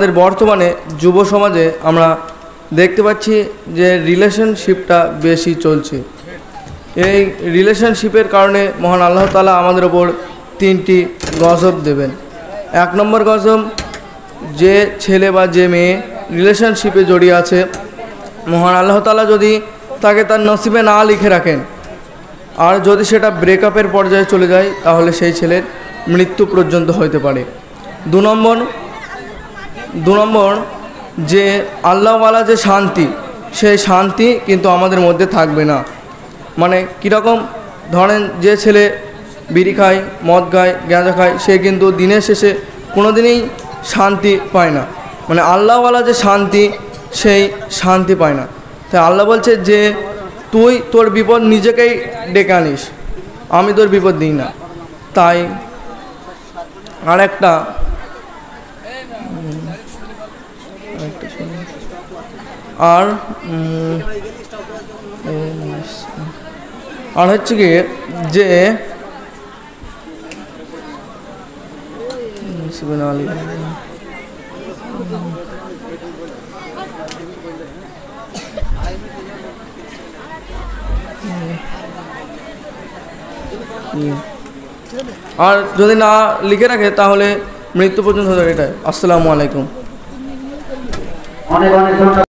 আমাদের বর্তমানে যুব সমাজে আমরা দেখতে পাচ্ছি যে রিলেশনশিপটা বেশি চলছে। এই রিলেশনশিপের কারণে মহান আল্লাহ তাআলা আমাদের ওপর 3টি গজব দেবেন। 1 নম্বর গজব, যে ছেলে বা যে মেয়ে রিলেশনশিপে জড়িয়ে আছে, মহান আল্লাহ তাআলা যদি তাকে তার নসিবে না লিখে রাখেন আর যদি সেটা ব্রেকআপের পর্যায়ে চলে যায়, তাহলে সেই ছেলের মৃত্যু পর্যন্ত হতে পারে। 2 নম্বর, যে আল্লাহওয়ালা যে শান্তি, সেই শান্তি কিন্তু আমাদের মধ্যে থাকবে না। মানে কীরকম, ধরেন যে ছেলে বিড়ি খায়, মদ খায়, গাঁজা খায়, সে কিন্তু দিনের শেষে কোনো দিনই শান্তি পায় না। মানে আল্লাহওয়ালা যে শান্তি, সেই শান্তি পায় না। তাই আল্লাহ বলছে যে তুই তোর বিপদ নিজেকেই ডেকে আনিস, আমি তোর বিপদ দিই না। তাই আরেকটা আর হচ্ছে কি যে আর যদি না লিখে রাখে তাহলে মৃত্যু পর্যন্ত হতে পারে। এটাই। আসসালামু আলাইকুম।